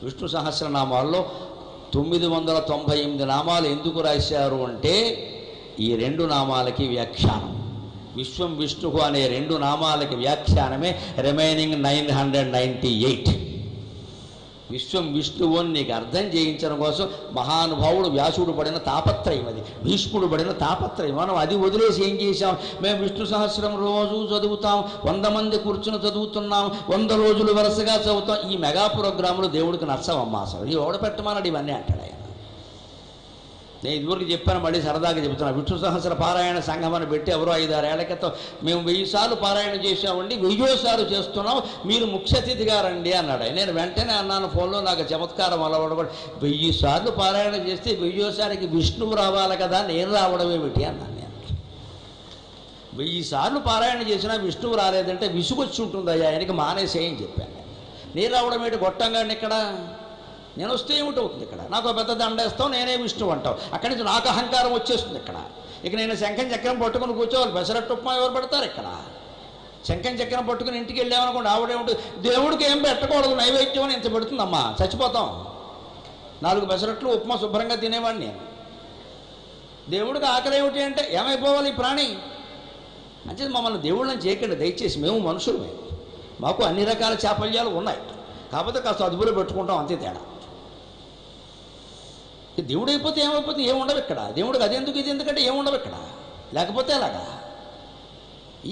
విష్ణు సహస్రనామాల్లో 998 నామాలు ఎందుకు రాశారు అంటే ఈ 2 నామాలకి వ్యాఖ్యానం. విశ్వం విష్ణువు అనే 2 నామాలకి వ్యాఖ్యానమే రిమైనింగ్ 998. విశ్వం విష్ణువు అని నీకు అర్థం చేయించడం కోసం మహానుభావుడు వ్యాసుడు పడిన తాపత్రయం, అది భీష్ముడు పడిన తాపత్రయం. మనం అది వదిలేసి ఏం చేశాం? మేము విష్ణు సహస్రం రోజు చదువుతాం, 100 మంది కూర్చుని చదువుతున్నాం, 100 రోజులు వరుసగా చదువుతాం. ఈ మెగా ప్రోగ్రాములు దేవుడికి నచ్చవమ్మా. అసలు ఈ ఓడ పెట్టమన్నాడు ఇవన్నీ అంటాడు ఆయన. నేను ఇదివరకు చెప్పాను, మళ్ళీ సరదాగా చెబుతున్నాను. విష్ణు సహస్ర పారాయణ సంఘం అని పెట్టి ఎవరో 5-6 ఏళ్ల క్రితం మేము 1000 సార్లు పారాయణ చేసామండి, 1000వ సార్లు చేస్తున్నాం, మీరు ముఖ్య అతిథిగా రండి అన్నాడు. నేను వెంటనే అన్నాను ఫోన్లో, నాకు చమత్కారం అలవాడు. 1000 సార్లు పారాయణ చేస్తే 1000వ సారికి విష్ణువు రావాలి కదా, నేను రావడం ఏమిటి అన్నాను. నేను 1000 సార్లు పారాయణ చేసినా విష్ణువు రాలేదంటే విసుగొచ్చి ఉంటుందయ్యా, ఆయనకి మానేసేయని చెప్పాను. నేను రావడం ఏంటి, గొట్టంగాడిని ఇక్కడ నేను వస్తే ఏమిటవుతుంది? ఇక్కడ నాకు పెద్ద దండేస్తావు, నేనే విష్ణువు అంటావు, అక్కడి నుంచి నాకు అహంకారం వచ్చేస్తుంది. ఇక్కడ ఇక నేను శంఖం చక్రం పట్టుకుని కూర్చోవాలి, పెసరట్టు ఉప్మా ఎవరు పెడతారు? ఇక్కడ శంఖం చక్రం పట్టుకుని ఇంటికి వెళ్ళామనుకోండి, ఆవిడేమిటి దేవుడికి ఏం పెట్టకూడదు నైవేద్యం అని ఇంత పెడుతుందమ్మా, చచ్చిపోతాం. 4 పెసరట్లు ఉప్మా శుభ్రంగా తినేవాడిని నేను. దేవుడికి ఆకలి ఏమిటి అంటే ఏమైపోవాలి ఈ ప్రాణి అంటే మమ్మల్ని దేవుళ్ళని చేయకండి దయచేసి, మేము మనుషులమే, మాకు అన్ని రకాల చాపల్యాలు ఉన్నాయి, కాకపోతే కాస్త అదుపులో పెట్టుకుంటాం అంతే తేడా. దేవుడు అయిపోతే ఏమైపోతే ఏముండవు ఇక్కడ, దేవుడికి అదెందుకు ఇది ఎందుకంటే ఏముండవు ఇక్కడ, లేకపోతే అలాగా.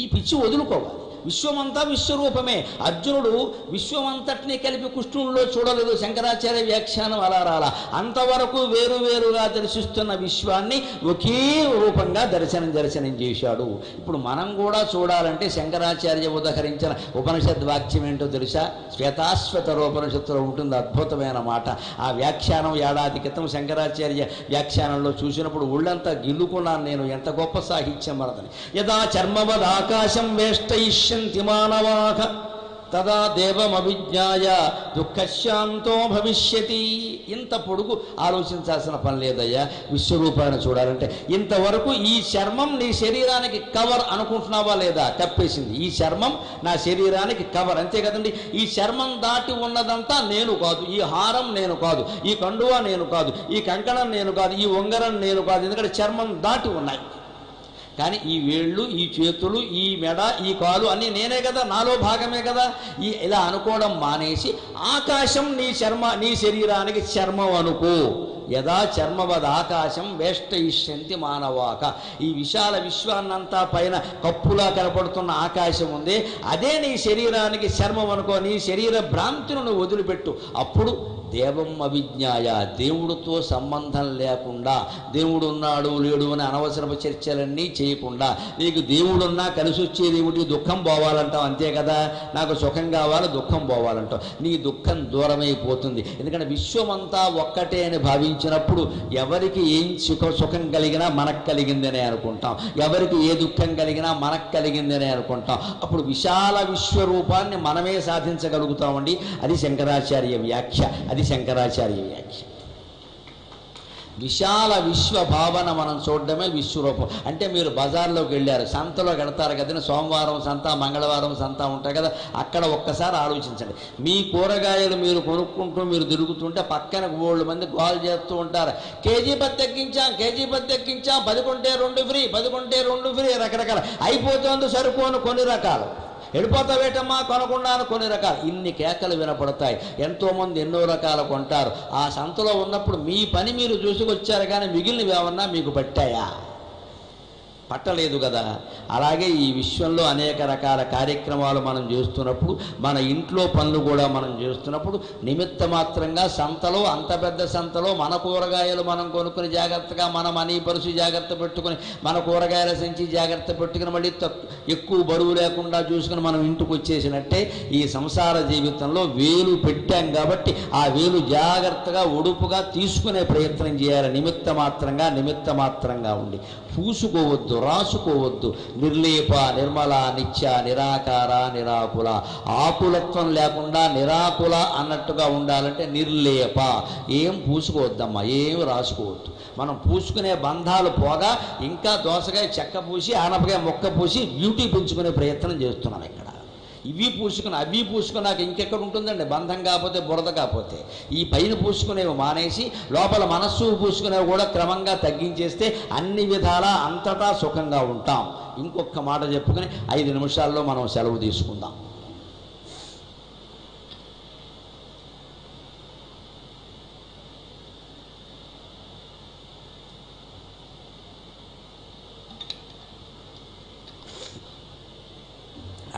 ఈ పిచ్చి వదులుకోవాలి. విశ్వమంతా విశ్వరూపమే. అర్జునుడు విశ్వమంతటినీ కలిపి కృష్ణుడిలో చూడలేదు, శంకరాచార్య వ్యాఖ్యానం అలా రాలా. అంతవరకు వేరువేరుగా దర్శిస్తున్న విశ్వాన్ని ఒకే రూపంగా దర్శనం చేశాడు. ఇప్పుడు మనం కూడా చూడాలంటే శంకరాచార్య ఉదహరించిన ఉపనిషద్ వాక్యం ఏంటో తెలుసా? శ్వేతాశ్వతరోపనిషత్తులో ఉంటుంది, అద్భుతమైన మాట. ఆ వ్యాఖ్యానం ఏడాది క్రితం శంకరాచార్య వ్యాఖ్యానంలో చూసినప్పుడు ఒళ్ళంతా గిల్లుకున్నాను నేను, ఎంత గొప్ప సాహిత్యం మనదని. యదా చర్మవద్ ఆకాశం వేష్టయిష్య మానవాః తదా దేవమవిజ్ఞాయ దుఃఖశాంతో భవిష్యతి. ఇంత పొడుగు ఆలోచించాల్సిన పని లేదయ్యా విశ్వరూపాన్ని చూడాలంటే. ఇంతవరకు ఈ చర్మం నీ శరీరానికి కవర్ అనుకుంటున్నావా లేదా? కప్పేసింది. ఈ చర్మం నా శరీరానికి కవర్, అంతే కదండి. ఈ చర్మం దాటి ఉన్నదంతా నేను కాదు, ఈ హారం నేను కాదు, ఈ కండువా నేను కాదు, ఈ కంకణం నేను కాదు, ఈ ఉంగరం నేను కాదు, ఎందుకంటే చర్మం దాటి ఉన్నాయి. కానీ ఈ వేళ్ళు, ఈ చేతులు, ఈ మెడ, ఈ కాలు అన్నీ నేనే కదా, నాలో భాగమే కదా. ఇలా అనుకోవడం మానేసి ఆకాశం నీ శరీరానికి చర్మం అనుకో. యదా చర్మవద్ ఆకాశం వేష్టయిష్యంతి మానవాక. ఈ విశాల విశ్వాన్నంతా పైన కప్పులా కనపడుతున్న ఆకాశం ఉంది, అదే నీ శరీరానికి చర్మం అనుకో. నీ శరీర భ్రాంతిని నువ్వు వదిలిపెట్టు. అప్పుడు దేవం అవిజ్ఞాయ, దేవుడితో సంబంధం లేకుండా, దేవుడు ఉన్నాడు లేడు అని అనవసరపు చర్చలన్నీ చేయకుండా, నీకు దేవుడున్నా కలిసి వచ్చేది ఏమిటి? దుఃఖం పోవాలంటావు, అంతే కదా. నాకు సుఖం కావాలి, దుఃఖం పోవాలంటావు. నీ దుఃఖం దూరమైపోతుంది. ఎందుకంటే విశ్వమంతా ఒక్కటే అని భావించినప్పుడు ఎవరికి ఏం సుఖం కలిగినా మనకు కలిగిందనే అనుకుంటాం, ఎవరికి ఏ దుఃఖం కలిగినా మనకు కలిగిందనే అనుకుంటాం. అప్పుడు విశాల విశ్వరూపాన్ని మనమే సాధించగలుగుతామండి. అది శంకరాచార్య వ్యాఖ్య, అది శంకరాచార్య వ్యాఖ్య. విశాల విశ్వ భావన మనం చూడడమే విశ్వరూపం. అంటే మీరు బజార్లోకి వెళ్ళారు, సంతలో వెళతారు కదా, సోమవారం సంత, మంగళవారం సంత ఉంటాయి కదా, అక్కడ ఒక్కసారి ఆలోచించండి. మీ కూరగాయలు మీరు కొనుక్కుంటూ మీరు తిరుగుతుంటే పక్కన 3 మంది గోల్ చేస్తూ ఉంటారు, కేజీ 10 ఎక్కించాం, కేజీ 10 ఎక్కించాం, 10 కొంటే 2 ఫ్రీ, 10 కొంటే 2 ఫ్రీ, రకరకాల అయిపోతుంది సరుకోను కొన్ని రకాలు. వెళ్ళిపోతావేటమ్మా కొనకుండాను కొన్ని రకాలు, ఇన్ని కేకలు వినపడతాయి. ఎంతోమంది ఎన్నో రకాలు కొంటారు. ఆ సంతలో ఉన్నప్పుడు మీ పని మీరు చూసుకొచ్చారు, కానీ మిగిలినవి ఏమన్నా మీకు పట్టాయా? పట్టలేదు కదా. అలాగే ఈ విశ్వంలో అనేక రకాల కార్యక్రమాలు మనం చేస్తున్నప్పుడు, మన ఇంట్లో పనులు కూడా మనం చేస్తున్నప్పుడు నిమిత్త మాత్రంగా సంతలో, అంత పెద్ద సంతలో మన కూరగాయలు మనం కొనుక్కుని జాగ్రత్తగా మన మనీ పరుసు జాగ్రత్త పెట్టుకుని, మన కూరగాయల సంచి జాగ్రత్త పెట్టుకుని, మళ్ళీ ఎక్కువ బరువు లేకుండా చూసుకుని మనం ఇంటికి వచ్చేసినట్టే ఈ సంసార జీవితంలో వేలు పెట్టాం కాబట్టి ఆ వేలు జాగ్రత్తగా ఒడుపుగా తీసుకునే ప్రయత్నం చేయాలి. నిమిత్త మాత్రంగా ఉండి పూసుకోవద్దు, రాసుకోవద్దు. నిర్లేప, నిర్మల, నిత్య, నిరాకార, నిరాకుల. ఆకులత్వం లేకుండా నిరాకుల అన్నట్టుగా ఉండాలంటే నిర్లేప. ఏం పూసుకోవద్దమ్మా, ఏం రాసుకోవద్దు. మనం పూసుకునే బంధాలు పోగా ఇంకా దోసకాయ చెక్క పూసి, ఆనపకాయ మొక్క పూసి బ్యూటీ పెంచుకునే ప్రయత్నం చేస్తున్నాం ఇక్కడ. ఇవి పూసుకుని అవి పూసుకున్నాక ఇంకెక్కడ ఉంటుందండి బంధం కాకపోతే బురద కాకపోతే. ఈ పైన పూసుకునేవి మానేసి లోపల మనస్సు పూసుకునేవి కూడా క్రమంగా తగ్గించేస్తే అన్ని విధాలా అంతటా సుఖంగా ఉంటాం. ఇంకొక మాట చెప్పుకుని 5 నిమిషాల్లో మనం సెలవు తీసుకుందాం.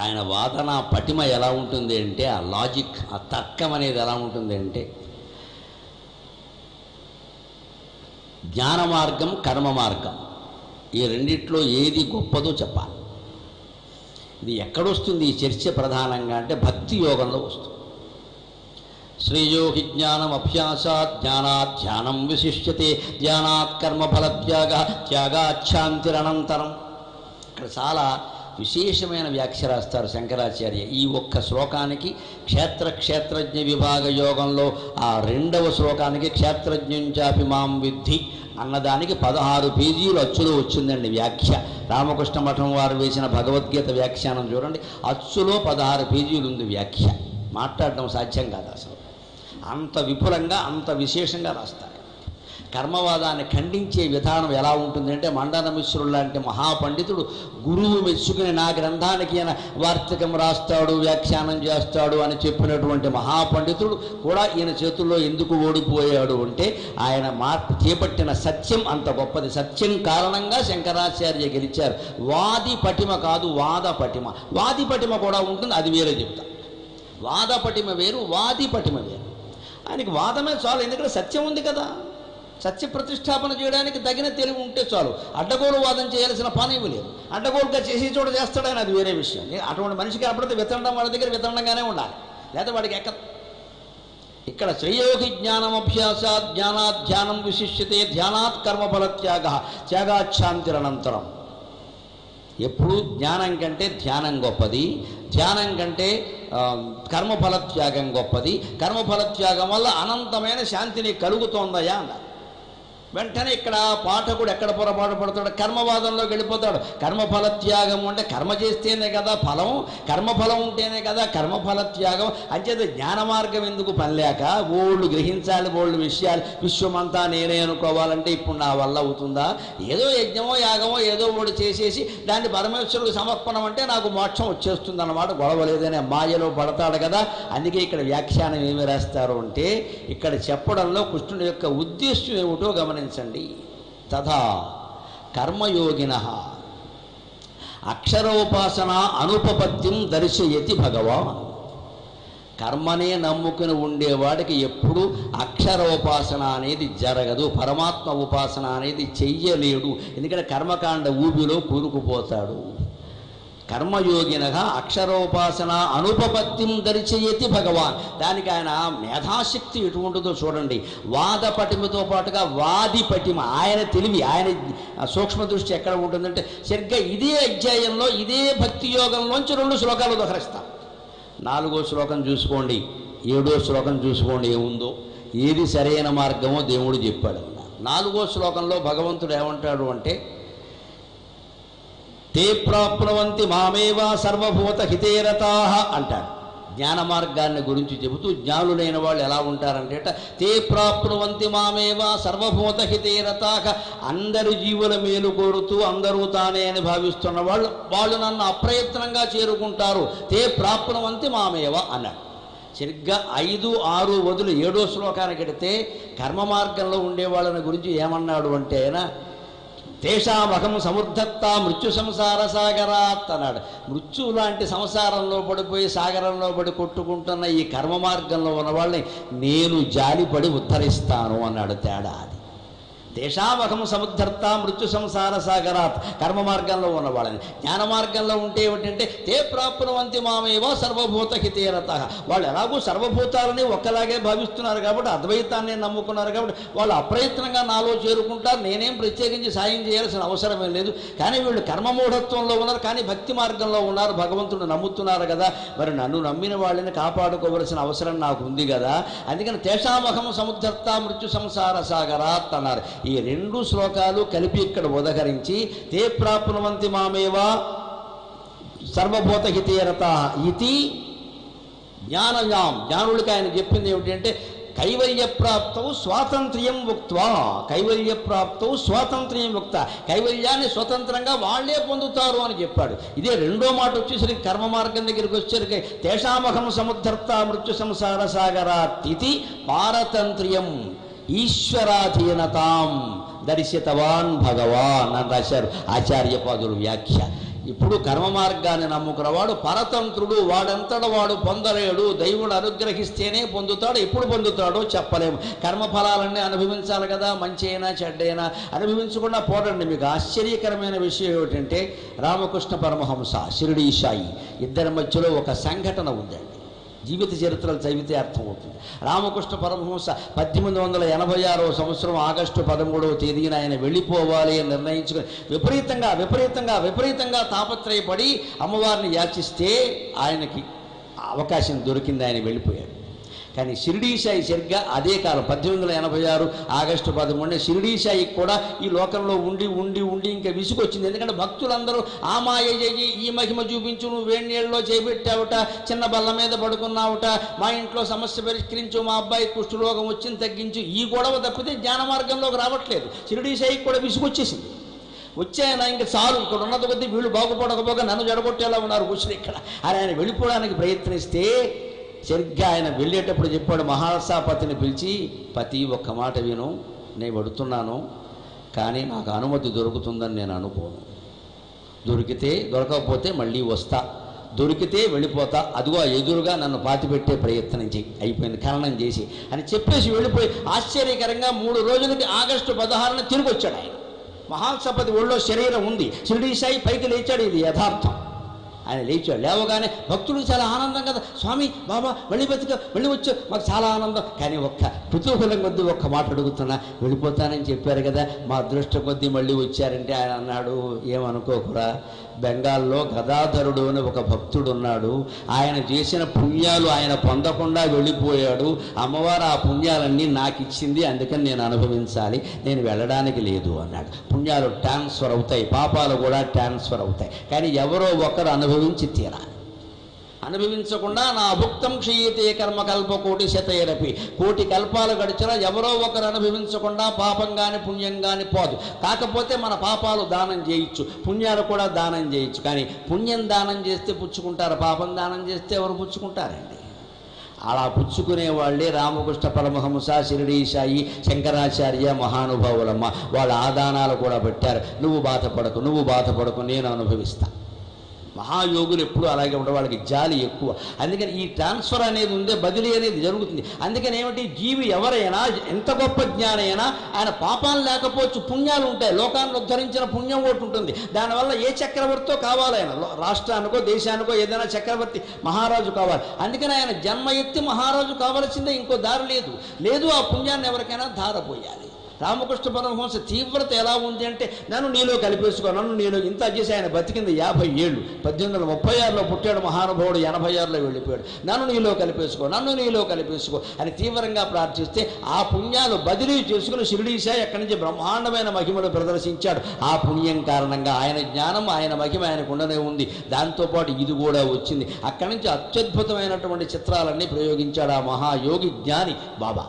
ఆయన వాదన పటిమ ఎలా ఉంటుంది అంటే, ఆ లాజిక్, ఆ తర్కం అనేది ఎలా ఉంటుంది అంటే, జ్ఞాన మార్గం కర్మ మార్గం ఈ రెండిట్లో ఏది గొప్పదో చెప్పాలి. ఇది ఎక్కడొస్తుంది ఈ చర్చ ప్రధానంగా అంటే భక్తి యోగంలో వస్తుంది. శ్రేయో హి జ్ఞానం అభ్యాసాత్ జ్ఞానాత్ ధ్యానం విశిష్యతే ధ్యానాత్ కర్మఫల త్యాగాచ్ఛాంతిరనంతరం. ఇక్కడ చాలా విశేషమైన వ్యాఖ్య రాస్తారు శంకరాచార్య. ఈ ఒక్క శ్లోకానికి క్షేత్రజ్ఞ విభాగ యోగంలో ఆ 2వ శ్లోకానికి క్షేత్రజ్ఞంచాపి మాం విద్ధి అన్నదానికి 16 పేజీలు అచ్చులో వచ్చిందండి వ్యాఖ్య. రామకృష్ణ మఠం వారు వేసిన భగవద్గీత వ్యాఖ్యానం చూడండి, అచ్చులో 16 పేజీలు ఉంది వ్యాఖ్య. మాట్లాడడం సాధ్యం కాదు అసలు, అంత విపులంగా అంత విశేషంగా రాస్తారు. కర్మవాదాన్ని ఖండించే విధానం ఎలా ఉంటుందంటే, మండన మిశ్రుడు లాంటి మహాపండితుడు గురువు మెచ్చుకుని నా గ్రంథానికి ఈయన వార్తికం రాస్తాడు, వ్యాఖ్యానం చేస్తాడు అని చెప్పినటువంటి మహాపండితుడు కూడా ఈయన చేతుల్లో ఎందుకు ఓడిపోయాడు అంటే, ఆయన చేపట్టిన సత్యం అంత గొప్పది. సత్యం కారణంగా శంకరాచార్య గెలిచారు. వాది పటిమ కాదు, వాద పటిమ. వాది పటిమ కూడా ఉంటుంది, అది వేరే చెప్తా. వాద పటిమ వేరు, వాది పటిమ వేరు. ఆయనకి వాదమే చాలు, ఎందుకంటే సత్యం ఉంది కదా. సత్య ప్రతిష్టాపన చేయడానికి తగిన తెలివి ఉంటే చాలు. అడ్డగోలు వాదం చేయాల్సిన పని ఏమీ లేదు. అడ్డగోలుగా చేసి చోట చేస్తాడని అది వేరే విషయం. అటువంటి మనిషికి అప్పుడైతే వితండం వాళ్ళ దగ్గర వితండంగానే ఉండాలి, లేదా వాడికి ఎక్క. ఇక్కడ శ్రేయోహి జ్ఞానం అభ్యాసాత్ జ్ఞానాత్ ధ్యానం విశిష్యతే ధ్యానాత్ కర్మఫల త్యాగాచ్ఛాంతిరనంతరం. ఎప్పుడు జ్ఞానం కంటే ధ్యానం గొప్పది, ధ్యానం కంటే కర్మఫల త్యాగం గొప్పది. కర్మఫల త్యాగం వల్ల అనంతమైన శాంతిని కలుగుతోందయా అన్నారు. వెంటనే ఇక్కడ పాఠకుడు ఎక్కడ పొరపాటు పడతాడు, కర్మవాదంలోకి వెళ్ళిపోతాడు. కర్మఫల త్యాగం అంటే కర్మ చేస్తేనే కదా ఫలం, కర్మఫలం ఉంటేనే కదా కర్మఫల త్యాగం. అంచేత జ్ఞాన మార్గం ఎందుకు పనిలేక ఓళ్ళు గ్రహించాలి, ఓళ్ళు విషయాలు, విశ్వమంతా నేనే అనుకోవాలంటే ఇప్పుడు నా వల్ల అవుతుందా? ఏదో యజ్ఞమో యాగమో ఏదో ఓడి చేసేసి దాన్ని పరమేశ్వరుడికి సమర్పణం అంటే నాకు మోక్షం వచ్చేస్తుంది అన్నమాట. గొడవలేదనే మాయలో పడతాడు కదా. అందుకే ఇక్కడ వ్యాఖ్యానం ఏమి రాస్తారు అంటే, ఇక్కడ చెప్పడంలో కృష్ణుడి యొక్క ఉద్దేశం ఏమిటో గమనించండి. తథా కర్మయోగినః అక్షరోపాసన అనుపపత్తిం దర్శయతి భగవాన్. కర్మనే నమ్ముకుని ఉండేవాడికి ఎప్పుడు అక్షరోపాసన అనేది జరగదు, పరమాత్మ ఉపాసన అనేది చెయ్యలేడు. ఎందుకంటే కర్మకాండ ఊబిలో కూరుకుపోతాడు. కర్మయోగినః అక్షరోపాసన అనుపపత్తిం దర్శయతి భగవాన్. దానికి ఆయన మేధాశక్తి ఎటువంటిదో చూడండి. వాద పటిమతో పాటుగా వాది పటిమ, ఆయన తెలివి, ఆయన సూక్ష్మ దృష్టి ఎక్కడ ఉంటుందంటే, సరిగ్గా ఇదే అధ్యాయంలో ఇదే భక్తి యోగంలోంచి 2 శ్లోకాలు ఉదహరిస్తాం. 4వ శ్లోకం చూసుకోండి, 7వ శ్లోకం చూసుకోండి, ఏముందో ఏది సరైన మార్గమో దేవుడు చెప్పాడు. 4వ శ్లోకంలో భగవంతుడు ఏమంటాడు అంటే, తే ప్రాప్నువంతి మామేవ సర్వభూత హితేరతాః అంటాడు. జ్ఞాన మార్గాన్ని గురించి చెబుతూ జ్ఞానులైన వాళ్ళు ఎలా ఉంటారంటే, తే ప్రాప్నువంతి మామేవ సర్వభూత హితేరతాః. అందరి జీవుల మేలు కోరుతూ అందరూ తానే అని భావిస్తున్న వాళ్ళు నన్ను అప్రయత్నంగా చేరుకుంటారు. తే ప్రాప్నువంతి మామేవ అన్నాడు. సరిగ్గా 5, 6 వదులు 7వ శ్లోకానికి వెడితే కర్మ మార్గంలో ఉండేవాళ్ళని గురించి ఏమన్నాడు అంటే, తేషామహం సముద్ధత్త మృత్యు సంసార సాగరాత్ అన్నాడు. మృత్యువు లాంటి సంసారంలో పడిపోయి సాగరంలో పడి కొట్టుకుంటున్న ఈ కర్మ మార్గంలో ఉన్న వాళ్ళని నేను జాలిపడి ఉద్ధరిస్తాను అన్నాడు. తేడా అది. దేశామహం సముద్ధర్త మృత్యు సంసార సాగరాత్, కర్మ మార్గంలో ఉన్నవాళ్ళని. జ్ఞాన మార్గంలో ఉంటే ఏమిటంటే, తే ప్రాప్నువంతి మామేవ సర్వభూత హితేరతః. వాళ్ళు ఎలాగూ సర్వభూతాలని ఒక్కలాగే భావిస్తున్నారు కాబట్టి, అద్వైతాన్ని నమ్ముకున్నారు కాబట్టి వాళ్ళు అప్రయత్నంగా నాలో చేరుకుంటారు. నేనేం ప్రత్యేకించి సాయం చేయాల్సిన అవసరమే లేదు. కానీ వీళ్ళు కర్మమూఢత్వంలో ఉన్నారు, కానీ భక్తి మార్గంలో ఉన్నారు, భగవంతుడు నమ్ముతున్నారు కదా. మరి నన్ను నమ్మిన వాళ్ళని కాపాడుకోవలసిన అవసరం నాకు ఉంది కదా. అందుకని తేషామహం సముద్ధర్త మృత్యు సంసార సాగరాత్ అన్నారు. ఈ 2 శ్లోకాలు కలిపి ఇక్కడ ఉదహరించి, తే ప్రాప్నువంతి మామేవా సర్వభూత హితేరత ఇది జ్ఞానయాం. జ్ఞానులకి ఆయన చెప్పింది ఏమిటంటే కైవల్యప్రాప్తౌ స్వాతంత్ర్యం ఉక్త్వా, కైవల్యప్రాప్తౌ స్వాతంత్ర్యం ఉక్త, కైవల్యాన్ని స్వతంత్రంగా వాళ్లే పొందుతారు అని చెప్పాడు. ఇదే రెండో మాట వచ్చేసరికి కర్మ మార్గం దగ్గరికి వచ్చేసరికి తేషామహం సముద్ధర్త మృత్యు సంసార సాగరాతిథి పారతంత్ర్యం ఈశ్వరాధీనతాం దర్శితవాన్ భగవాన్ అని రాశారు ఆచార్యపాదులు వ్యాఖ్య. ఇప్పుడు కర్మ మార్గాన్ని నమ్ముకున్నవాడు పరతంత్రుడు, వాడంతట వాడు పొందలేడు, దైవుడు అనుగ్రహిస్తేనే పొందుతాడు. ఎప్పుడు పొందుతాడో చెప్పలేము. కర్మఫలాలన్నీ అనుభవించాలి కదా, మంచి అయినా చెడ్డైనా అనుభవించకుండా పోడండి. మీకు ఆశ్చర్యకరమైన విషయం ఏమిటంటే రామకృష్ణ పరమహంస షిరిడీ సాయి ఇద్దరి మధ్యలో ఒక సంఘటన ఉందండి. జీవిత చరిత్రలు చదివితే అర్థమవుతుంది. రామకృష్ణ పరమహంస 1886 సంవత్సరం ఆగస్టు 13వ తేదీన ఆయన వెళ్ళిపోవాలి అని నిర్ణయించుకుని విపరీతంగా తాపత్రయపడి అమ్మవారిని యాచిస్తే ఆయనకి అవకాశం దొరికింది, ఆయన వెళ్ళిపోయాడు. కానీ షిరిడీ సాయి సరిగ్గా అదే కాలం 1886 ఆగస్టు 13 షిరిడీ సాయికి కూడా ఈ లోకంలో ఉండి ఇంకా విసుగొచ్చింది. ఎందుకంటే భక్తులందరూ ఆ మాయ చేయి, ఈ మహిమ చూపించు, నువ్వు వేడి నీళ్ళలో చేపెట్టావుట, చిన్న బల్ల మీద పడుకున్నావుట, మా ఇంట్లో సమస్య పరిష్కరించు, మా అబ్బాయి కుష్ఠరోగం వచ్చింది తగ్గించు, ఈ గొడవ తప్పితే జ్ఞాన మార్గంలోకి రావట్లేదు. షిరిడీ సాయికి కూడా విసుగొచ్చేసింది. వచ్చాయన ఇంక చాలు, ఇక్కడ ఉన్నది కొద్దీ వీళ్ళు బాగుపడకపోగా నన్ను జడగొట్టేలా ఉన్నారు కూర్చుని ఇక్కడ అని ఆయన వెళ్ళిపోవడానికి ప్రయత్నిస్తే సరిగ్గా ఆయన వెళ్ళేటప్పుడు చెప్పాడు మహాసాపతిని పిలిచి, పతి ఒక్క మాట విను, నేను పడుతున్నాను కానీ నాకు అనుమతి దొరుకుతుందని నేను అనుకోను. దొరకకపోతే మళ్ళీ వస్తా, దొరికితే వెళ్ళిపోతా, అదిగో ఎదురుగా నన్ను పాతిపెట్టే ప్రయత్నం చేయి, అయిపోయింది ఖననం చేసి అని చెప్పేసి వెళ్ళిపోయి ఆశ్చర్యకరంగా 3 రోజులకి ఆగస్టు 16న తిరిగి వచ్చాడు ఆయన. మహాసపతి ఒళ్ళో శరీరం ఉంది, షిరిడీ సాయి పైకి లేచాడు, ఇది యథార్థం. ఆయన లేచాడు. లేవగానే భక్తులు చాలా ఆనందం కదా, స్వామి బాబా మళ్ళీ వచ్చావు, మాకు చాలా ఆనందం. కానీ ఒక్క కుతూహలం కొద్దీ ఒక్క మాట అడుగుతున్నా, వెళ్ళిపోతానని చెప్పారు కదా, మా అదృష్టం కొద్దీ మళ్ళీ వచ్చారంటే ఆయన అన్నాడు, ఏమనుకోకురా, బెంగాల్లో గదాధరుడు అని ఒక భక్తుడు ఉన్నాడు, ఆయన చేసిన పుణ్యాలు ఆయన పొందకుండా వెళ్ళిపోయాడు, అమ్మవారు ఆ పుణ్యాలన్నీ నాకు ఇచ్చింది, అందుకని నేను అనుభవించాలి, నేను వెళ్ళడానికి లేదు అన్నాడు. పుణ్యాలు ట్రాన్స్ఫర్ అవుతాయి, పాపాలు కూడా ట్రాన్స్ఫర్ అవుతాయి, కానీ ఎవరో ఒకరు అనుభవించి తీరాలి. అనుభవించకుండా నా భుక్తం క్షీయతే కర్మ కల్ప కోటి శతైరపి, కోటి కల్పాలు గడిచినా ఎవరో ఒకరు అనుభవించకుండా పాపం కానీ పుణ్యం కానీ పోదు. కాకపోతే మన పాపాలు దానం చేయొచ్చు, పుణ్యాలు కూడా దానం చేయొచ్చు. కానీ పుణ్యం దానం చేస్తే పుచ్చుకుంటారు, పాపం దానం చేస్తే ఎవరు పుచ్చుకుంటారండి? అలా పుచ్చుకునే వాళ్ళే రామకృష్ణ పరమహంస, షిరిడీ సాయి, శంకరాచార్య మహానుభావులమ్మ. వాళ్ళ ఆదానాలు కూడా పెట్టారు, నువ్వు బాధపడకు నేను అనుభవిస్తా. మహాయోగులు ఎప్పుడు అలాగే ఉండే, వాళ్ళకి జాలి ఎక్కువ. అందుకని ఈ ట్రాన్స్ఫర్ అనేది ఉందే, బదిలీ అనేది జరుగుతుంది. అందుకని ఏమిటి, జీవి ఎవరైనా ఎంత గొప్ప జ్ఞానైనా ఆయన పాపాలు లేకపోవచ్చు, పుణ్యాలు ఉంటాయి. లోకాన్ని ఉద్ధరించిన పుణ్యం ఒకటి ఉంటుంది. దానివల్ల ఏ చక్రవర్తితో కావాలి, ఆయన రాష్ట్రానికో దేశానికో ఏదైనా చక్రవర్తి మహారాజు కావాలి. అందుకని ఆయన జన్మ ఎత్తి మహారాజు కావాల్సిందే, ఇంకో దారి లేదు. ఆ పుణ్యాన్ని ఎవరికైనా ధారపోయాలి. రామకృష్ణ పరమహంస తీవ్రత ఎలా ఉంది అంటే, నన్ను నీలో కలిపేసుకో, ఇంత చేసి ఆయన బతికింది 50 ఏళ్ళు. 1836లో పుట్టాడు మహానుభావుడు, 86లో వెళ్ళిపోయాడు. నన్ను నీలో కలిపేసుకో అని తీవ్రంగా ప్రార్థిస్తే ఆ పుణ్యాలు బదిలీ చేసుకుని షిరిడీ సాయి అక్కడి నుంచి బ్రహ్మాండమైన మహిమలు ప్రదర్శించాడు. ఆ పుణ్యం కారణంగా ఆయన జ్ఞానం, ఆయన మహిమ ఆయనకు ఉండనే ఉంది. దాంతోపాటు ఇది కూడా వచ్చింది. అక్కడి నుంచి అత్యద్భుతమైనటువంటి చిత్రాలన్నీ ప్రయోగించాడు ఆ మహాయోగి జ్ఞాని బాబా.